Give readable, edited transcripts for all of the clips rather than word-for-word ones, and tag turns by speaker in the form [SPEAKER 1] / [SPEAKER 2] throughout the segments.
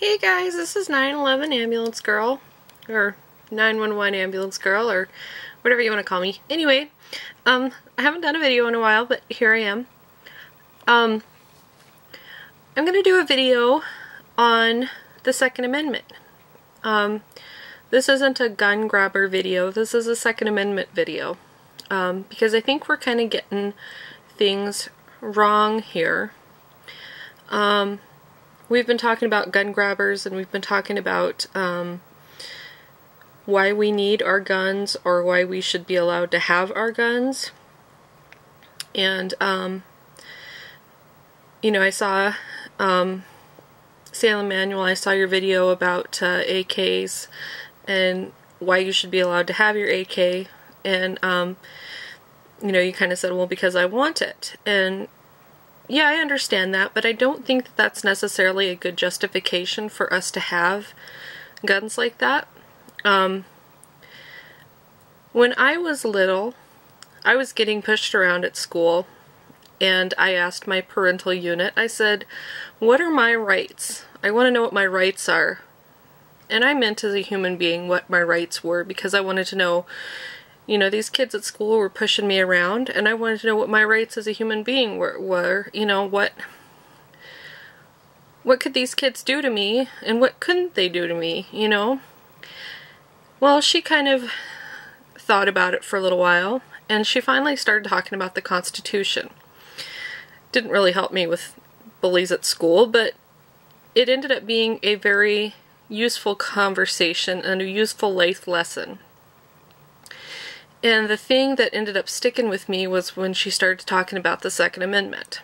[SPEAKER 1] Hey guys, this is 911 Ambulance Girl, or 911 Ambulance Girl, or whatever you want to call me. Anyway, I haven't done a video in a while, but here I am. I'm going to do a video on the Second Amendment. This isn't a gun grabber video, this is a Second Amendment video, because I think we're kind of getting things wrong here. We've been talking about gun grabbers, and we've been talking about why we need our guns, or why we should be allowed to have our guns. And, you know, I saw, sailinmanuel, I saw your video about AKs and why you should be allowed to have your AK. And, you know, you kind of said, well, because I want it. And yeah, I understand that, but I don't think that that's necessarily a good justification for us to have guns like that. When I was little, I was getting pushed around at school, and I asked my parental unit, I said, what are my rights? I want to know what my rights are. And I meant as a human being what my rights were, because I wanted to know, you know, these kids at school were pushing me around, and I wanted to know what my rights as a human being were. You know, what could these kids do to me, and what couldn't they do to me, you know? Well, she kind of thought about it for a little while, and she finally started talking about the Constitution. Didn't really help me with bullies at school, but it ended up being a very useful conversation and a useful life lesson. And the thing that ended up sticking with me was when she started talking about the Second Amendment.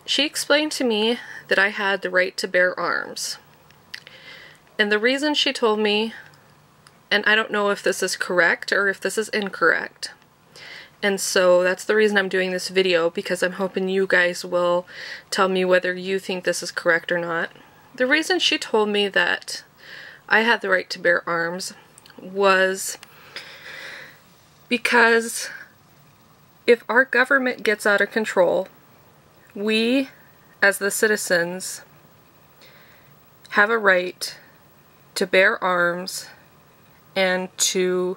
[SPEAKER 1] She explained to me that I had the right to bear arms. And the reason she told me, and I don't know if this is correct or if this is incorrect, and so that's the reason I'm doing this video, because I'm hoping you guys will tell me whether you think this is correct or not. The reason she told me that I had the right to bear arms was because if our government gets out of control, we, as the citizens, have a right to bear arms and to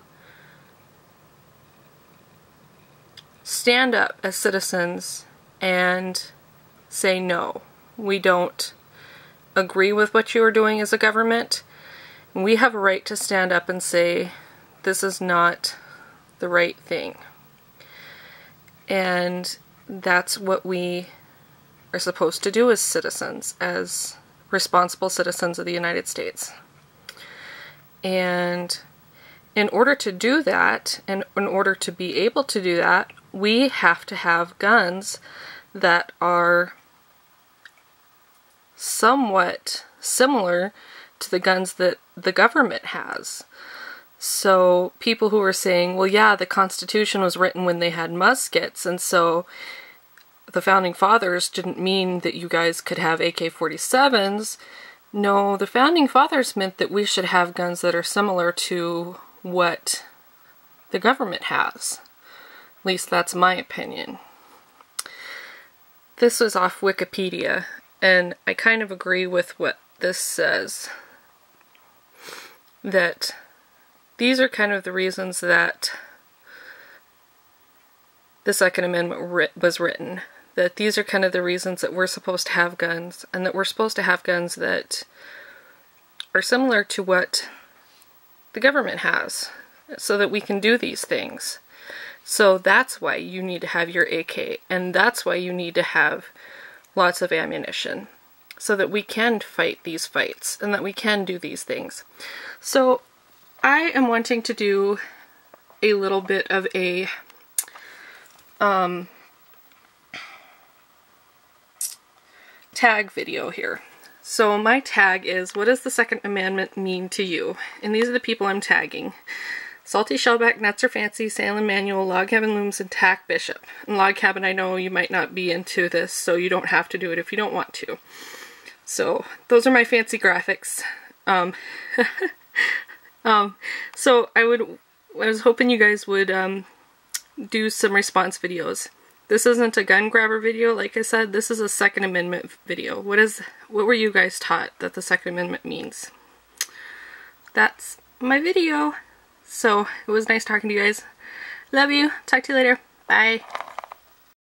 [SPEAKER 1] stand up as citizens and say, no, we don't agree with what you are doing as a government. We have a right to stand up and say, this is not the right thing. And that's what we are supposed to do as citizens, as responsible citizens of the United States. And in order to do that, and in order to be able to do that, we have to have guns that are somewhat similar to the guns that the government has. So people who are saying, well, yeah, the Constitution was written when they had muskets, and so the Founding Fathers didn't mean that you guys could have AK-47s. No, the Founding Fathers meant that we should have guns that are similar to what the government has. At least that's my opinion. This was off Wikipedia, and I kind of agree with what this says. That these are kind of the reasons that the Second Amendment was written. That these are kind of the reasons that we're supposed to have guns, and that we're supposed to have guns that are similar to what the government has, so that we can do these things. So that's why you need to have your AK, and that's why you need to have lots of ammunition, so that we can fight these fights, and that we can do these things. So I am wanting to do a little bit of a tag video here. So my tag is, what does the Second Amendment mean to you? And these are the people I'm tagging. Saltyshellback, Nutsarefancy, sailinmanuel, logcabinlooms, and tacbishop. And logcabin, I know you might not be into this, so you don't have to do it if you don't want to. So those are my fancy graphics. So I was hoping you guys would do some response videos. This isn't a gun grabber video, like I said. This is a Second Amendment video. What were you guys taught that the Second Amendment means? That's my video. So, it was nice talking to you guys. Love you. Talk to you later. Bye.